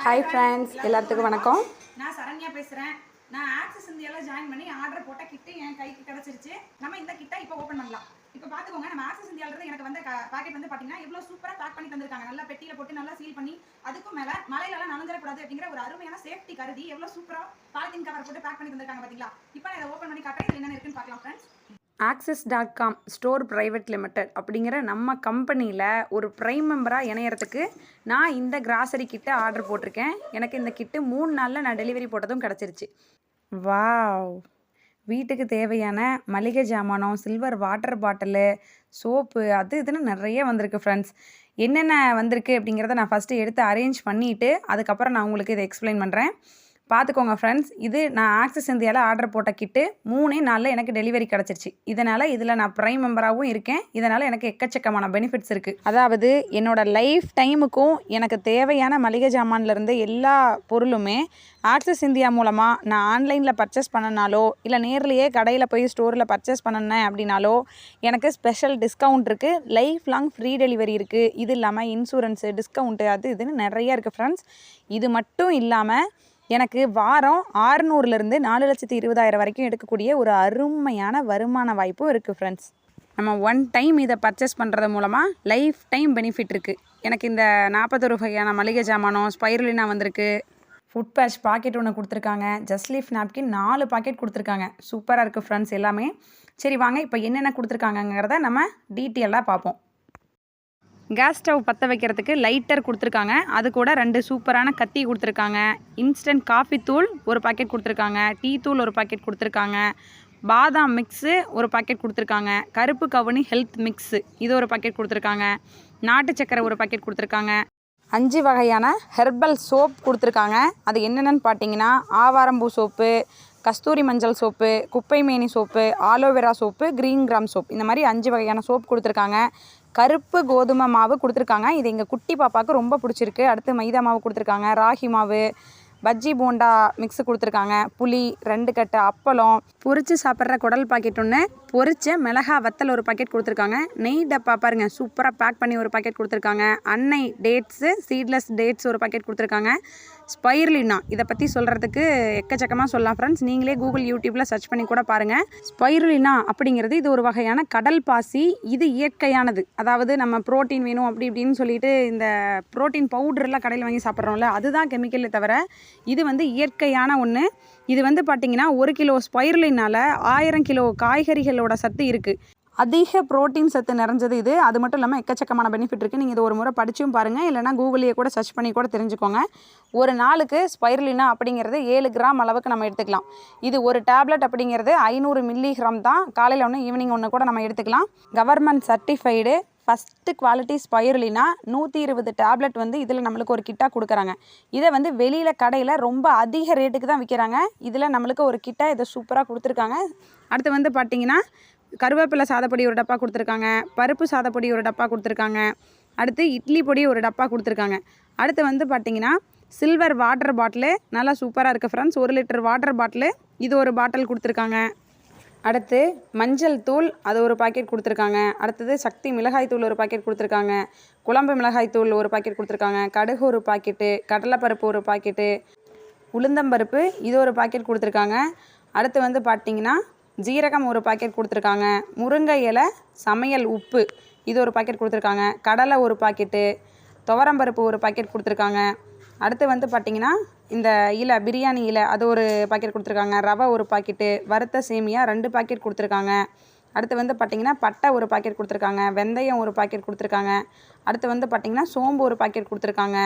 Hi friends, எல்லாத்துக்கும் வணக்கம். நான் சரண்யா பேசுகிறேன். நான் ஆக்சஸ் இந்தியாவில் ஜாயின் பண்ணி ஆர்டர் போட்ட கிட்டு என் கைக்கு கிடச்சிருச்சு. நம்ம இந்த கிட்டை இப்போ ஓப்பன் பண்ணலாம். இப்போ பார்த்துக்கோங்க, நம்ம ஆக்சஸ் இந்தியாவிலிருந்து எனக்கு வந்து பாக்கெட் வந்து பார்த்தீங்கன்னா எவ்வளோ சூப்பராக பேக் பண்ணி தந்திருக்காங்க. நல்லா பெட்டியில் போட்டு நல்லா சீல் பண்ணி, அதுக்கும் மேலே மழையிலலாம் நனைஞ்சிடக்கூடாது அப்படிங்கிற ஒரு அருமையான சேஃப்டி கருதி எவ்வளோ சூப்பராக பாலித்தீன் கவர் போட்டு பேக் பண்ணி தந்திருக்காங்க பார்த்தீங்களா. இப்போ நான் இதை ஓப்பன் பண்ணி காட்டுறேன். இதில் என்ன இருக்குன்னு பார்க்கலாம் friends. access.com store private limited அப்படிங்கிற நம்ம கம்பெனியில் ஒரு ப்ரைம் மெம்பராக இணையறதுக்கு நான் இந்த கிராசரி கிட்டை ஆர்டர் போட்டிருக்கேன். எனக்கு இந்த கிட்டு 3 நாளில் நான் டெலிவரி போட்டதும் கிடச்சிருச்சு. வாவ்! வீட்டுக்கு தேவையான மளிகை ஜாமானம், சில்வர் வாட்டர் பாட்டிலு, சோப்பு, அது இதுன்னு நிறைய வந்திருக்கு ஃப்ரெண்ட்ஸ். என்னென்ன வந்திருக்கு அப்படிங்கிறத நான் ஃபஸ்ட்டு எடுத்து அரேஞ்ச் பண்ணிவிட்டு அதுக்கப்புறம் நான் உங்களுக்கு இதை எக்ஸ்பிளைன் பண்ணுறேன். பார்த்துக்கோங்க ஃப்ரெண்ட்ஸ், இது நான் ஆக்சஸ் இந்தியாவில் ஆர்டர் போட்ட கிட்டு 3 நாளில் எனக்கு டெலிவரி கிடச்சிருச்சு. இதனால் இதில் நான் ப்ரைம் மெம்பராகவும் இருக்கேன். இதனால் எனக்கு எக்கச்சக்கமான பெனிஃபிட்ஸ் இருக்குது. அதாவது என்னோடய லைஃப் டைமுக்கும் எனக்கு தேவையான மளிகை ஜாமான்லேருந்து எல்லா பொருளுமே ஆக்சஸ் இந்தியா மூலமாக நான் ஆன்லைனில் பர்ச்சேஸ் பண்ணனாலோ இல்லை நேர்லேயே கடையில் போய் ஸ்டோரில் பர்ச்சேஸ் பண்ணினேன் அப்படின்னாலோ எனக்கு ஸ்பெஷல் டிஸ்கவுண்ட் இருக்குது. லைஃப் லாங் ஃப்ரீ டெலிவரி இருக்குது. இது இல்லாமல் இன்சூரன்ஸு, டிஸ்கவுண்ட்டு, அது இதுன்னு நிறையா இருக்குது ஃப்ரெண்ட்ஸ். இது மட்டும் இல்லாமல் எனக்கு வாரம் 600லேருந்து 4,20,000 வரைக்கும் எடுக்கக்கூடிய ஒரு அருமையான வருமான வாய்ப்பும் இருக்குது ஃப்ரெண்ட்ஸ். நம்ம ஒன் டைம் இதை பர்ச்சேஸ் பண்ணுறது மூலமாக லைஃப் டைம் பெனிஃபிட் இருக்குது. எனக்கு இந்த 41 வகையான மளிகை ஜாமானம், ஸ்பைருலினா வந்திருக்கு, ஃபுட் பேட்ச் பாக்கெட் ஒன்று கொடுத்துருக்காங்க, ஜஸ்ட் லீஃப் நாப்கின் 4 பாக்கெட் கொடுத்துருக்காங்க. சூப்பராக இருக்குது ஃப்ரெண்ட்ஸ் எல்லாமே. சரி வாங்க, இப்போ என்னென்ன கொடுத்துருக்காங்கங்கிறத நம்ம டீட்டெயிலாக பார்ப்போம். கேஸ் ஸ்டவ் பற்ற வைக்கிறதுக்கு லைட்டர் கொடுத்துருக்காங்க. அது கூட 2 சூப்பரான கத்தி கொடுத்துருக்காங்க. இன்ஸ்டன்ட் காஃபி தூள் ஒரு பாக்கெட் கொடுத்துருக்காங்க. டீ தூள் ஒரு பாக்கெட் கொடுத்துருக்காங்க. பாதாம் மிக்ஸு ஒரு பாக்கெட் கொடுத்துருக்காங்க. கருப்பு கவுனி ஹெல்த் மிக்ஸு இது ஒரு பாக்கெட் கொடுத்துருக்காங்க. நாட்டு சக்கரை ஒரு பாக்கெட் கொடுத்துருக்காங்க. 5 வகையான ஹெர்பல் சோப் கொடுத்துருக்காங்க. அது என்னென்னு பார்த்தீங்கன்னா ஆவாரம்பூ சோப்பு, கஸ்தூரி மஞ்சள் சோப்பு, குப்பை மேனி soap, aloe vera soap, green gram soap, இந்த மாதிரி 5 வகையான சோப் கொடுத்துருக்காங்க. கருப்பு கோதுமை மாவு கொடுத்துருக்காங்க. இது எங்கள் குட்டி பாப்பாவுக்கு ரொம்ப பிடிச்சிருக்கு. அடுத்து மைதா மாவு கொடுத்துருக்காங்க. ராகி மாவு, பஜ்ஜி போண்டா மிக்ஸு கொடுத்துருக்காங்க. புளி 2 கட்டு, அப்பளம், பொரித்து சாப்பிட்ற குடல் பாக்கெட் ஒன்று, பொரிச்ச மிளகா வத்தல் ஒரு பாக்கெட் கொடுத்துருக்காங்க. நெய் டப்பா பாருங்கள், சூப்பராக பேக் பண்ணி ஒரு பாக்கெட் கொடுத்துருக்காங்க. அன்னை டேட்ஸு, சீட்லெஸ் டேட்ஸ் ஒரு பாக்கெட் கொடுத்துருக்காங்க. ஸ்பைருலினா இதை பற்றி சொல்கிறதுக்கு எக்கச்சக்கமாக சொல்லலாம் ஃப்ரெண்ட்ஸ். நீங்களே கூகுள், யூடியூப்பில் சர்ச் பண்ணி கூட பாருங்கள். ஸ்பைருலினா அப்படிங்கிறது இது ஒரு வகையான கடல் பாசி. இது இயற்கையானது. அதாவது நம்ம ப்ரோட்டீன் வேணும் அப்படி இப்படின்னு சொல்லிட்டு இந்த ப்ரோட்டீன் பவுடர்லாம் கடையில் வாங்கி சாப்பிட்றோம்ல, அதுதான் கெமிக்கலே தவிர இது வந்து இயற்கையான ஒன்று. இது வந்து பார்த்திங்கன்னா 1 கிலோ ஸ்பைருலினால் 1000 கிலோ காய்கறிகளோட சத்து இருக்குது. அதிக புரோட்டீன் சத்து நிறைஞ்சது இது. அது மட்டும் இல்லாமல் எக்கச்சக்கமான பெனிஃபிட் இருக்குது. நீங்கள் இது ஒரு முறை படிச்சும் பாருங்கள், இல்லைனா கூகுளையே கூட சர்ச் பண்ணி கூட தெரிஞ்சுக்கோங்க. ஒரு நாளுக்கு ஸ்பைருலினா அப்படிங்கிறது 7 கிராம் அளவுக்கு நம்ம எடுத்துக்கலாம். இது ஒரு டேப்லெட் அப்படிங்கிறது 500 மில்லிகிராம் தான். காலையில் ஒன்று, ஈவினிங் ஒன்று கூட நம்ம எடுத்துக்கலாம். Government certified first quality spirulina 120 tablet வந்து இதில் நம்மளுக்கு ஒரு கிட்டாக கொடுக்குறாங்க. இதை வந்து வெளியில் கடையில் ரொம்ப அதிக ரேட்டுக்கு தான் விற்கிறாங்க. இதில் நம்மளுக்கு ஒரு கிட்டாக இதை சூப்பராக கொடுத்துருக்காங்க. அடுத்து வந்து பார்த்திங்கன்னா கருவேப்பிலை சாதப்பொடி ஒரு டப்பா கொடுத்துருக்காங்க. பருப்பு சாதப்பொடி ஒரு டப்பா கொடுத்துருக்காங்க. அடுத்து இட்லி பொடி ஒரு டப்பா கொடுத்துருக்காங்க. அடுத்து வந்து பார்த்திங்கன்னா சில்வர் வாட்டர் பாட்டிலு நல்லா சூப்பராக இருக்குது ஃப்ரெண்ட்ஸ். 1 லிட்டர் வாட்டர் பாட்டிலு இது ஒரு பாட்டில் கொடுத்துருக்காங்க. அடுத்து மஞ்சள் தூள் அது ஒரு பாக்கெட் கொடுத்துருக்காங்க. அடுத்தது சக்தி மிளகாய் தூள் ஒரு பாக்கெட் கொடுத்துருக்காங்க. குழம்பு மிளகாய் தூள் ஒரு பாக்கெட் கொடுத்துருக்காங்க. கடுகு ஒரு பாக்கெட்டு, கடலைப்பருப்பு ஒரு பாக்கெட்டு, உளுந்தம்பருப்பு இது ஒரு பாக்கெட் கொடுத்துருக்காங்க. அடுத்து வந்து பார்த்திங்கன்னா ஜீரகம் ஒரு பாக்கெட் கொடுத்துருக்காங்க. முருங்கை இலை, சமையல் உப்பு இது ஒரு பாக்கெட் கொடுத்துருக்காங்க. கடலை ஒரு பாக்கெட்டு, துவரம்பருப்பு ஒரு பாக்கெட் கொடுத்துருக்காங்க. அடுத்து வந்து பார்த்திங்கன்னா இந்த இலை, பிரியாணி இலை அது ஒரு பாக்கெட் கொடுத்துருக்காங்க. ரவை ஒரு பாக்கெட்டு, வறுத்த சேமியா 2 பாக்கெட் கொடுத்துருக்காங்க. அடுத்து வந்து பார்த்திங்கன்னா பட்டை ஒரு பாக்கெட் கொடுத்துருக்காங்க. வெந்தயம் ஒரு பாக்கெட் கொடுத்துருக்காங்க. அடுத்து வந்து பார்த்திங்கன்னா சோம்பு ஒரு பாக்கெட் கொடுத்துருக்காங்க.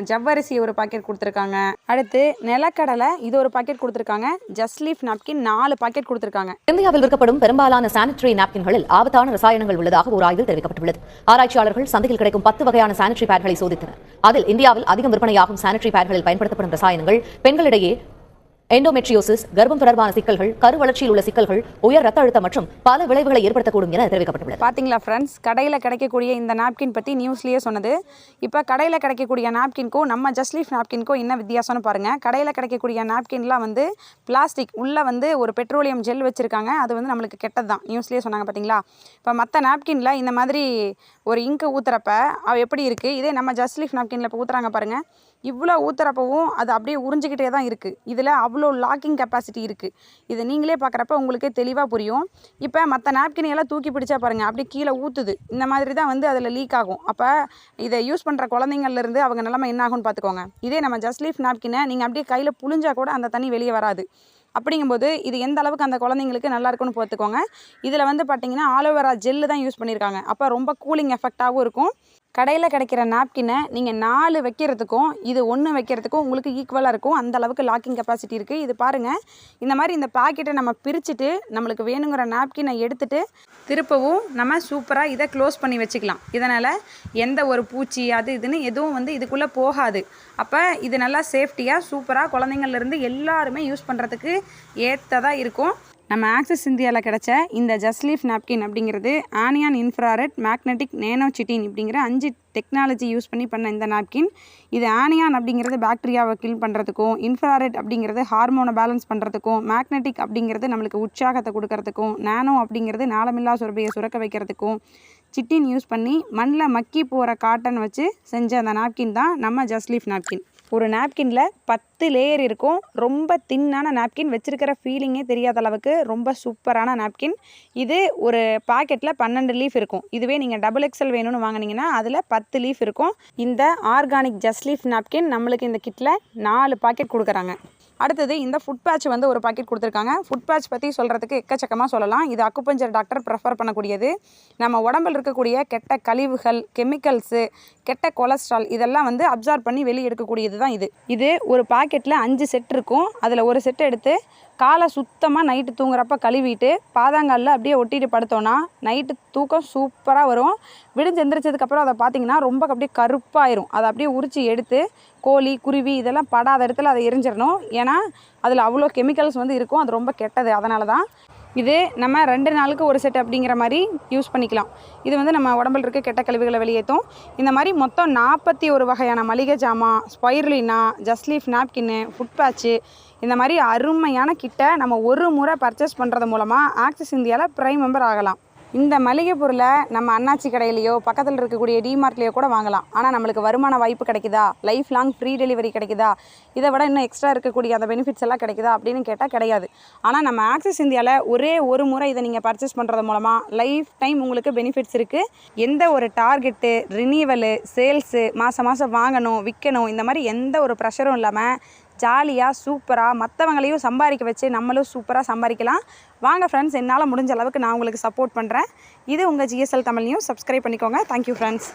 ஜவ்வரிசி ஒரு பாக்கெட் கொடுத்துருக்காங்க. அடுத்து நிலக்கடலை இது ஒரு பாக்கெட் கொடுத்துருக்காங்க. ஜஸ்ட் லீஃப் நாப்கின் 4 பாக்கெட் கொடுத்துருக்காங்க. இந்தியாவில் விற்கப்படும் பெரும்பாலான சானிட்டரி நாப்கின்களில் ஆபத்தான ரசாயனங்கள் உள்ளதாக ஒரு ஆய்வில் தெரிவிக்கப்பட்டுள்ளது. ஆராய்ச்சியாளர்கள் சந்தையில் கிடைக்கும் 10 வகையான சானிட்டரி பேட்களை சோதித்தனர். அதில் இந்தியாவில் அதிகம் விற்பனையாகும் சானிட்டரி பேட்களில் பயன்படுத்தப்படும் ரசாயனங்கள் பெண்களிடையே எண்டோமெட்ரியோசிஸ், கர்ப்பம் தொடர்பான சிக்கல்கள், கரு வளர்ச்சியில் உள்ள சிக்கல்கள், உயர் ரத்த அழுத்தம் மற்றும் பல விளைவுகளை ஏற்படுத்தக்கூடும் என தெரிவிக்கப்பட்டுள்ளது. பார்த்தீங்களா ஃப்ரெண்ட்ஸ், கடையில் கிடைக்கக்கூடிய இந்த நாப்கின் பற்றி நியூஸ்லேயே சொன்னது. இப்போ கடையில் கிடைக்கக்கூடிய நாப்கின்க்கும் நம்ம ஜஸ்ட் லீஃப் நாப்கின்க்கும் என்ன வித்தியாசம்னு பாருங்கள். கடையில் கிடைக்கக்கூடிய நாப்கின்லாம் வந்து பிளாஸ்டிக், உள்ளே வந்து ஒரு பெட்ரோலியம் ஜெல் வச்சுருக்காங்க. அது வந்து நம்மளுக்கு கெட்டது தான், நியூஸ்லேயே சொன்னாங்க பார்த்தீங்களா. இப்போ மற்ற நாப்கினில் இந்த மாதிரி ஒரு இங்கு ஊற்றுறப்ப அவ எப்படி இருக்குது, இதே நம்ம ஜஸ்ட் லீஃப் நாப்கினில் இப்போ ஊற்றுறாங்க பாருங்கள், இவ்வளோ ஊற்றுறப்பவும் அது அப்படியே உறிஞ்சிக்கிட்டே தான் இருக்குது. இதில் அவ்வளோ லாக்கிங் கெப்பாசிட்டி இருக்குது. இதை நீங்களே பார்க்குறப்ப உங்களுக்கே தெளிவாக புரியும். இப்போ மற்ற நாப்கின் எல்லாம் தூக்கி பிடிச்சா பாருங்கள், அப்படியே கீழே ஊற்றுது. இந்த மாதிரி தான் வந்து அதில் லீக் ஆகும். அப்போ இதை யூஸ் பண்ணுற குழந்தைங்கள்லேருந்து அவங்க நிலமை என்ன ஆகும்னு பார்த்துக்கோங்க. இதே நம்ம ஜஸ்ட் லீஃப் நாப்கினை நீங்கள் அப்படியே கையில் புழிஞ்சா கூட அந்த தண்ணி வெளியே வராது. அப்படிங்கும்போது இது எந்த அளவுக்கு அந்த குழந்தைங்களுக்கு நல்லா இருக்குன்னு பார்த்துக்கோங்க. இதில் வந்து பார்த்திங்கன்னா ஆலோவேரா ஜெல்லு தான் யூஸ் பண்ணியிருக்காங்க. அப்போ ரொம்ப கூலிங் எஃபெக்டாகவும் இருக்கும். கடையில் கிடைக்கிற நாப்கினை நீங்கள் 4 வைக்கிறதுக்கும் இது 1 வைக்கிறதுக்கும் உங்களுக்கு ஈக்குவலாக இருக்கும். அந்த அளவுக்கு லாக்கிங் கெப்பாசிட்டி இருக்குது. இது பாருங்கள், இந்த மாதிரி இந்த பாக்கெட்டை நம்ம பிரிச்சுட்டு நம்மளுக்கு வேணுங்கிற நாப்கினை எடுத்துகிட்டு திருப்பவும் நம்ம சூப்பராக இதை க்ளோஸ் பண்ணி வச்சுக்கலாம். இதனால் எந்த ஒரு பூச்சி அது இதுன்னு எதுவும் வந்து இதுக்குள்ளே போகாது. அப்போ இது நல்லா சேஃப்டியாக சூப்பராக குழந்தைங்கள்லேருந்து எல்லாருமே யூஸ் பண்ணுறதுக்கு ஏற்றதாக இருக்கும். நம்ம ஆக்சிஸ் இந்தியாவில் கிடச்ச இந்த ஜஸ்ட் லீஃப் நாப்கின் அப்படிங்கிறது ஆனியான் இன்ஃப்ராரெட் மேக்னெட்டிக் நேனோ சிட்டின் அப்படிங்கிற 5 டெக்னாலஜி யூஸ் பண்ணி பண்ண இந்த நாப்கின். இது ஆனியான் அப்படிங்கிறது பாக்டீரியாவை கில் பண்ணுறதுக்கும், இன்ஃப்ராரெட் அப்படிங்கிறது ஹார்மோனை பேலன்ஸ் பண்ணுறதுக்கும், மேக்னெட்டிக் அப்படிங்கிறது நம்மளுக்கு உற்சாகத்தை கொடுக்கறதுக்கும், நானோ அப்படிங்கிறது நாளமில்லா சுரப்பையை சுரக்க வைக்கிறதுக்கும், சிட்டின் யூஸ் பண்ணி மண்ணில் மக்கி போகிற காட்டன் வச்சு செஞ்ச அந்த நாப்கின் தான் நம்ம ஜஸ்ட் லீஃப் நாப்கின். ஒரு நாப்கினில் 10 லேயர் இருக்கும். ரொம்ப தின்னான நாப்கின், வச்சுருக்கிற ஃபீலிங்கே தெரியாத அளவுக்கு ரொம்ப சூப்பரான நாப்கின். இது ஒரு பாக்கெட்டில் 12 லீஃப் இருக்கும். இதுவே நீங்கள் டபுள் எக்ஸல் வேணும்னு வாங்கினீங்கன்னா அதில் 10 லீஃப் இருக்கும். இந்த ஆர்கானிக் ஜஸ்ட் லீஃப் நாப்கின் நம்மளுக்கு இந்த கிட்டில் 4 பாக்கெட் கொடுக்குறாங்க. அடுத்தது இந்த ஃபுட் பேட்ச் வந்து ஒரு பாக்கெட் கொடுத்துருக்காங்க. ஃபுட் பேட்ச் பற்றி சொல்கிறதுக்கு எக்கச்சக்கமாக சொல்லலாம். இது அக்குபஞ்சர் டாக்டர் ப்ரெஃபர் பண்ணக்கூடியது. நம்ம உடம்பில் இருக்கக்கூடிய கெட்ட கழிவுகள், கெமிக்கல்ஸு, கெட்ட கொலஸ்ட்ரால் இதெல்லாம் வந்து அப்சார்ப் பண்ணி வெளியே எடுக்கக்கூடியது தான் இது. இது ஒரு பாக்கெட்டில் 5 செட் இருக்கும். அதில் ஒரு செட் எடுத்து காலை சுத்தமாக நைட்டு தூங்குறப்ப கழுவிட்டு பாதாங்காலில் அப்படியே ஒட்டிட்டு படுத்தோன்னா நைட்டு தூக்கம் சூப்பராக வரும். விடிஞ்சு எந்திரிச்சதுக்கப்புறம் அதை பார்த்திங்கன்னா ரொம்ப அப்படியே கருப்பாயிரும். அதை அப்படியே உரித்து எடுத்து கோழி, குருவி இதெல்லாம் படாத இடத்துல அதை எரிஞ்சிடணும். ஏன்னா அதில் அவ்வளோ கெமிக்கல்ஸ் வந்து இருக்கும். அது ரொம்ப கெட்டது. அதனால தான் இது நம்ம 2 நாளுக்கு ஒரு செட் அப்படிங்கிற மாதிரி யூஸ் பண்ணிக்கலாம். இது வந்து நம்ம உடம்பில் இருக்க கெட்ட கழிவுகளை வெளியேற்றும். இந்த மாதிரி மொத்தம் 41 வகையான மளிகை ஜாமான், ஸ்பைருலினா, ஜஸ்ட் லீஃப் நாப்கின்னு, ஃபுட் பேட்ச்சு இந்த மாதிரி அருமையான கிட்ட நம்ம ஒரு முறை பர்ச்சேஸ் பண்ணுறது மூலமாக ஆக்சிஸ் இந்தியாவில் பிரைம் மெம்பர் ஆகலாம். இந்த மளிகை பொருளை நம்ம அண்ணாச்சி கடையிலையோ பக்கத்தில் இருக்கக்கூடிய டிமார்ட்லேயோ கூட வாங்கலாம். ஆனால் நம்மளுக்கு வருமான வாய்ப்பு கிடைக்குதா, லைஃப் லாங் ஃப்ரீ டெலிவரி கிடைக்குதா, இதை விட இன்னும் எக்ஸ்ட்ரா இருக்கக்கூடிய அந்த பெனிஃபிட்ஸ் எல்லாம் கிடைக்குதா அப்படின்னு கேட்டால் கிடையாது. ஆனால் நம்ம ஆக்சிஸ் இந்தியாவில் ஒரே ஒரு முறை இதை நீங்கள் பர்ச்சேஸ் பண்ணுறது மூலமாக லைஃப் டைம் உங்களுக்கு பெனிஃபிட்ஸ் இருக்குது. எந்த ஒரு டார்கெட்டு, ரினிவலு, சேல்ஸு, மாதம் மாதம் வாங்கணும் விற்கணும் இந்த மாதிரி எந்த ஒரு ப்ரெஷரும் இல்லாமல் ஜாலியாக சூப்பராக மற்றவங்களையும் சம்பாதிக்க வச்சு நம்மளும் சூப்பராக சம்பாதிக்கலாம். வாங்க ஃப்ரெண்ட்ஸ், என்னால் முடிஞ்ச அளவுக்கு நான் உங்களுக்கு சப்போர்ட் பண்ணுறேன். இது உங்கள் GSL தமிழ் நியூஸ். சப்ஸ்கிரைப் பண்ணிக்கோங்க. Thank you friends.